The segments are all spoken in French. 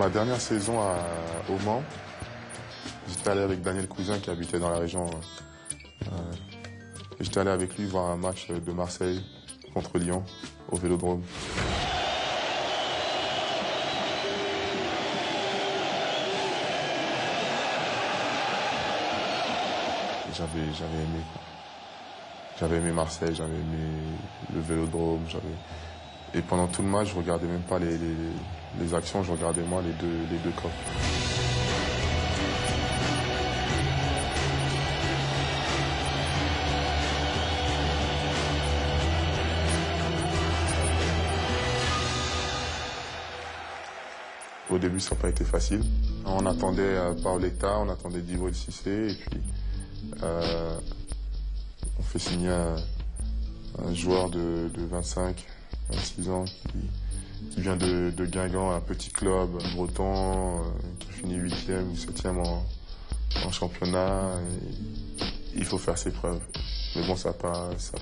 Ma dernière saison au Mans, j'étais allé avec Daniel Cousin qui habitait dans la région. J'étais allé avec lui voir un match de Marseille contre Lyon au Vélodrome. J'avais aimé. J'avais aimé Marseille, j'avais aimé le Vélodrome. Et pendant tout le match, je regardais même pas les actions, je regardais moi les deux camps. Au début, ça n'a pas été facile. On attendait Paoletta, on attendait Djibril Cissé, et puis on fait signer un joueur de 25, 26 ans qui vient de Guingamp, un petit club breton, qui finit 8e ou 7e en championnat. Et il faut faire ses preuves. Mais bon, ça n'a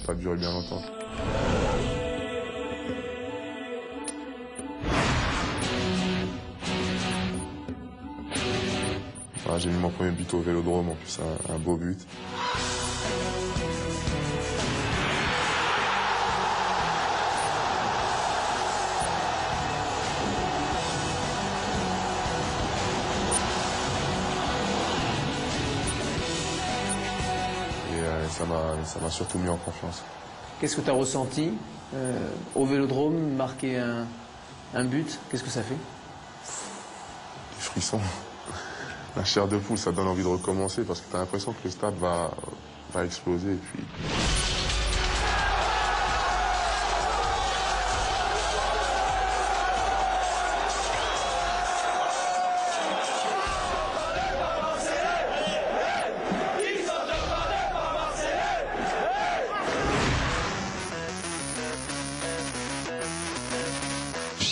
pas duré bien longtemps. J'ai mis mon premier but au Vélodrome, en plus un beau but. Et ça m'a surtout mis en confiance. Qu'est-ce que tu as ressenti au Vélodrome, marquer un but? Qu'est-ce que ça fait? Des frissons. La chair de poule, ça donne envie de recommencer parce que tu as l'impression que le stade va exploser. Et puis...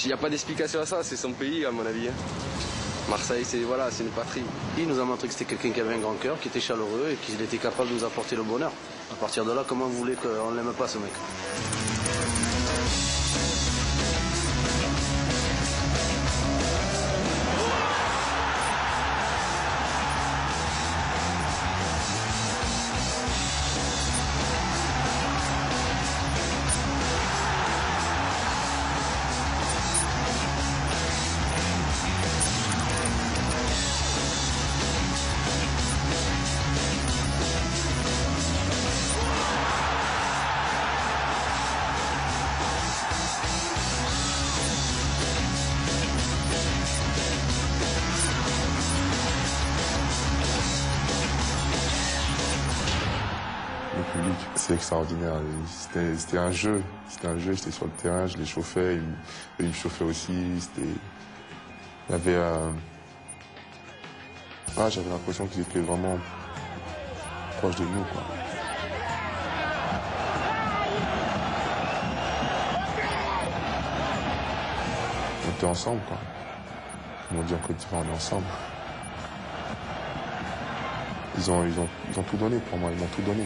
Il n'y a pas d'explication à ça, c'est son pays à mon avis. Marseille, c'est une patrie. Il nous a montré que c'était quelqu'un qui avait un grand cœur, qui était chaleureux et qu'il était capable de nous apporter le bonheur. À partir de là, comment vous voulez qu'on ne l'aime pas, ce mec? Le public, c'est extraordinaire. C'était un jeu. J'étais sur le terrain, je les chauffais, ils me chauffaient aussi. Il y avait... j'avais l'impression qu'ils étaient vraiment proches de nous, quoi. On était ensemble, quoi. Ils m'ont dit en Côte d'Ivoire, on est ensemble. Ils ont tout donné pour moi, ils m'ont tout donné.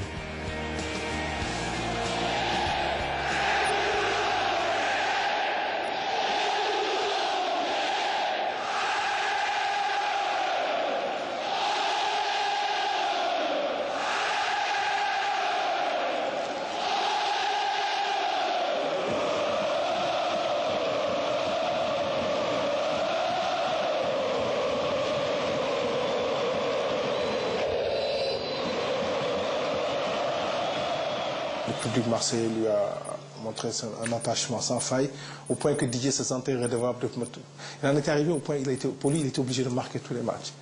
Le public marseillais lui a montré un attachement sans faille, au point que Didier se sentait redevable de tout. Il en était arrivé au point où pour lui, il était obligé de marquer tous les matchs.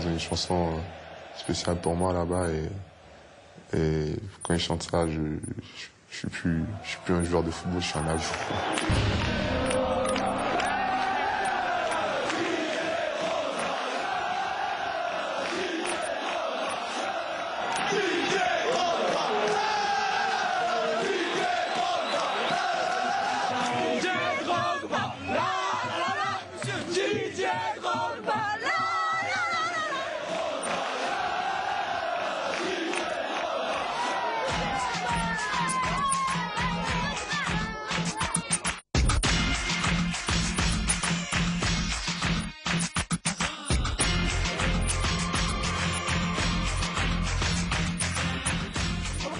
ont une chanson spéciale pour moi là-bas et quand ils chantent ça, je suis plus un joueur de football, je suis un avion.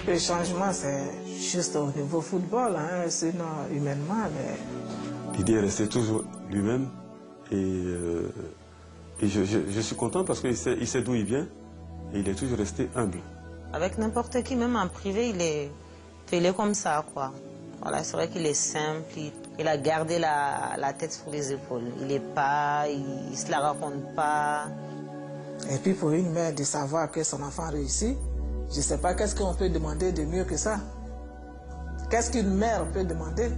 Le changement, c'est juste au niveau football, hein, sinon humainement. Mais... Didier est resté toujours lui-même et je suis content parce qu'il sait d'où il vient et il est toujours resté humble. Avec n'importe qui, même en privé, il est comme ça, quoi. Voilà, c'est vrai qu'il est simple, il a gardé la tête sur les épaules. Il ne se la raconte pas. Et puis pour une mère de savoir que son enfant réussit, je ne sais pas qu'est-ce qu'on peut demander de mieux que ça. Qu'est-ce qu'une mère peut demander?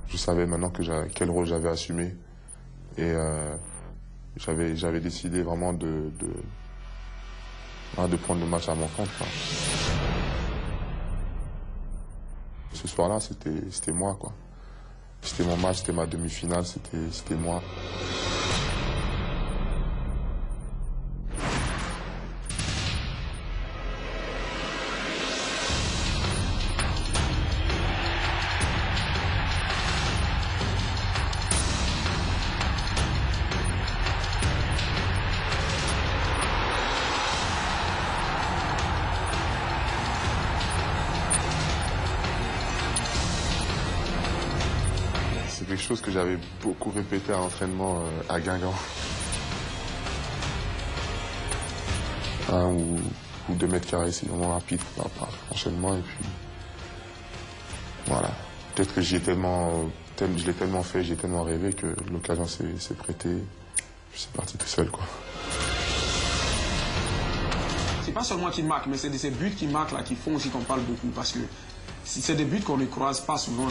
Je savais maintenant quel rôle j'avais assumé et j'avais décidé vraiment de prendre le match à mon compte, quoi. Ce soir-là, c'était moi, quoi. C'était mon match, c'était ma demi-finale, c'était moi. C'est quelque chose que j'avais beaucoup répété à l'entraînement à Guingamp. 1 ou 2 mètres carrés, c'est vraiment rapide par enchaînement. Et puis, voilà. Peut-être que je l'ai tellement fait, j'ai tellement rêvé que l'occasion s'est prêtée. Je suis parti tout seul, quoi. C'est pas seulement qu'il marque, mais c'est de ces buts qui marquent là, qui font aussi qu'on parle beaucoup. Parce que c'est des buts qu'on ne croise pas souvent.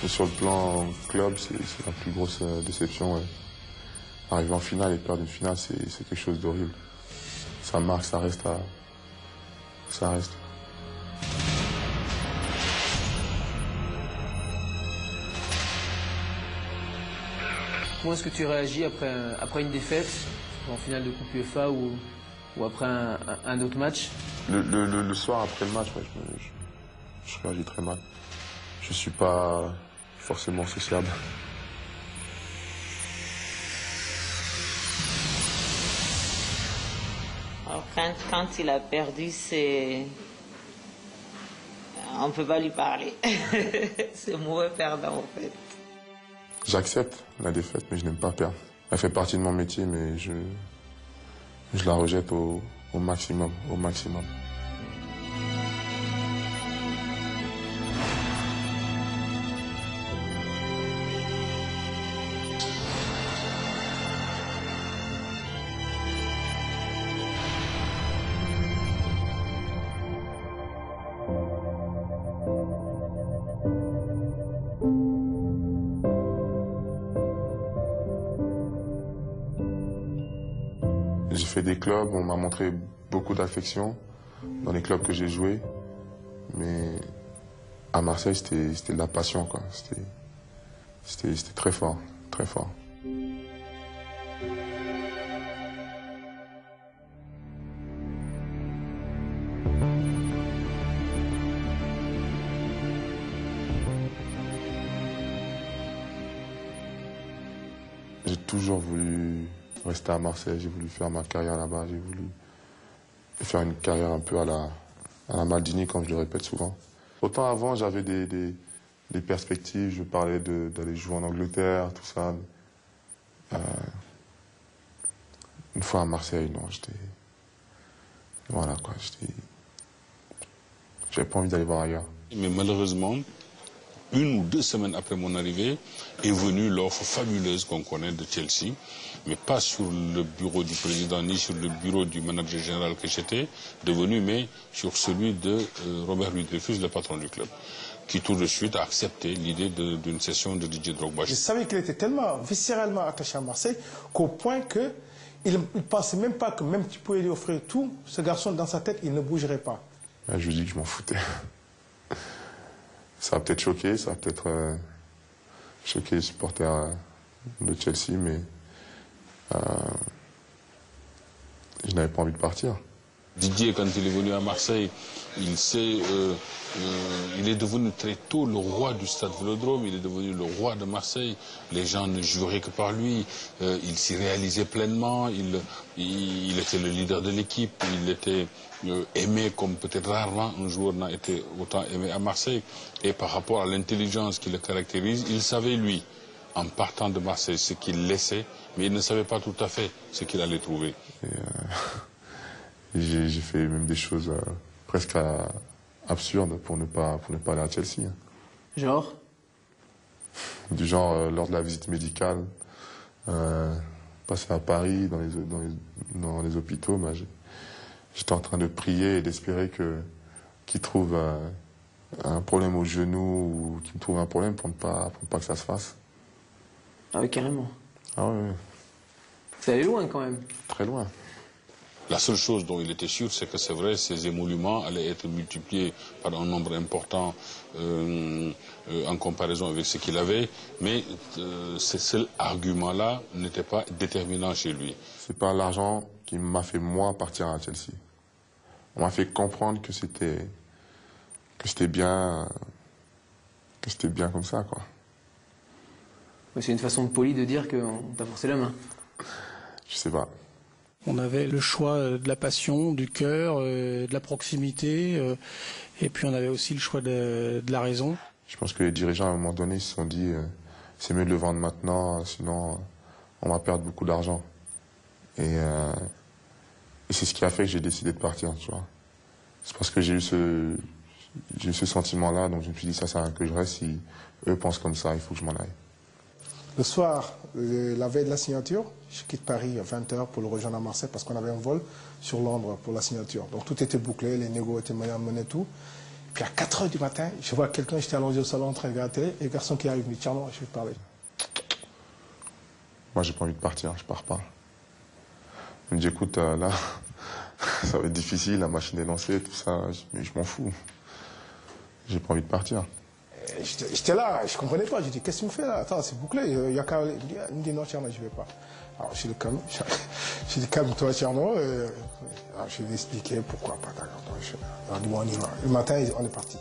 que sur le plan club, c'est la plus grosse déception. Ouais. Arriver en finale et perdre une finale, c'est quelque chose d'horrible. Ça marque, ça reste. Comment est-ce que tu réagis après une défaite, en finale de Coupe UEFA ou après un autre match? Le soir après le match, ouais, je réagis très mal. Je suis pas forcément sociable. Alors, quand il a perdu, on ne peut pas lui parler. C'est mauvais perdant, en fait. J'accepte la défaite, mais je n'aime pas perdre. Elle fait partie de mon métier, mais je la rejette au maximum, au maximum. J'ai fait des clubs, on m'a montré beaucoup d'affection dans les clubs que j'ai joués. Mais à Marseille, c'était de la passion, quoi. C'était très fort, très fort. J'ai toujours voulu rester à Marseille, j'ai voulu faire ma carrière là-bas, j'ai voulu faire une carrière un peu à la Maldini, comme je le répète souvent. Autant avant, j'avais des perspectives, je parlais d'aller jouer en Angleterre, tout ça. Une fois à Marseille, non, voilà quoi, j'avais pas envie d'aller voir ailleurs. Mais malheureusement, 1 ou 2 semaines après mon arrivée, est venue l'offre fabuleuse qu'on connaît de Chelsea, mais pas sur le bureau du président ni sur le bureau du manager général que j'étais devenu, mais sur celui de Robert Louis Dreyfus, le patron du club, qui tout de suite a accepté l'idée d'une session de Didier Drogba. Je savais qu'il était tellement viscéralement attaché à Marseille qu'au point qu'il ne pensait même pas que même tu pouvais lui offrir tout, ce garçon dans sa tête, il ne bougerait pas. Je lui dis que je m'en foutais. Ça a peut-être choqué, ça a peut-être choqué les supporters de Chelsea, mais je n'avais pas envie de partir. Didier, quand il est venu à Marseille, il est devenu très tôt le roi du stade Vélodrome, il est devenu le roi de Marseille. Les gens ne juraient que par lui, il s'y réalisait pleinement, il était le leader de l'équipe, il était aimé comme peut-être rarement un joueur n'a été autant aimé à Marseille. Et par rapport à l'intelligence qui le caractérise, il savait lui, en partant de Marseille, ce qu'il laissait, mais il ne savait pas tout à fait ce qu'il allait trouver. J'ai fait même des choses presque absurdes pour ne pas aller à Chelsea. Genre? Du genre, lors de la visite médicale, passer à Paris, dans les hôpitaux, j'étais en train de prier et d'espérer qu'ils trouvent un problème au genou ou qu'ils me trouvent un problème pour ne pas que ça se fasse. Ah oui, carrément. Ah oui. Ça allait loin quand même. Très loin. La seule chose dont il était sûr, c'est que c'est vrai, ces émoluments allaient être multipliés par un nombre important en comparaison avec ce qu'il avait, mais ce seul argument-là n'était pas déterminant chez lui. C'est pas l'argent qui m'a fait moi partir à Chelsea. On m'a fait comprendre que c'était bien comme ça, quoi. C'est une façon polie de dire qu'on t'a forcé la main. Je sais pas. On avait le choix de la passion, du cœur, de la proximité, et puis on avait aussi le choix de la raison. Je pense que les dirigeants, à un moment donné, se sont dit c'est mieux de le vendre maintenant, sinon on va perdre beaucoup d'argent. Et c'est ce qui a fait que j'ai décidé de partir, tu vois. C'est parce que j'ai eu ce sentiment-là, donc je me suis dit ça sert à rien que je reste. Si eux pensent comme ça, il faut que je m'en aille. Le soir, la veille de la signature, je quitte Paris à 20h pour le rejoindre à Marseille parce qu'on avait un vol sur Londres pour la signature. Donc tout était bouclé, les négos étaient menés, tout. Puis à 4 h du matin, je vois quelqu'un, j'étais allongé au salon en train de regarder la télé, et le garçon qui arrive me dit, Tcherno, je vais te parler. Moi, j'ai pas envie de partir, je pars pas. Il me dit, écoute, là, ça va être difficile, la machine est lancée, tout ça, mais je m'en fous. J'ai pas envie de partir. J'étais là, je comprenais pas, j'ai dit, qu'est-ce que tu me fais là? Attends, c'est bouclé, il y a qu'à... Il me dit, non, Tcherno, je vais pas. Alors, je lui dis, calme-toi, Tcherno. Je lui ai expliqué pourquoi pas. Alors, dis-moi, on y va. Le matin, on est parti.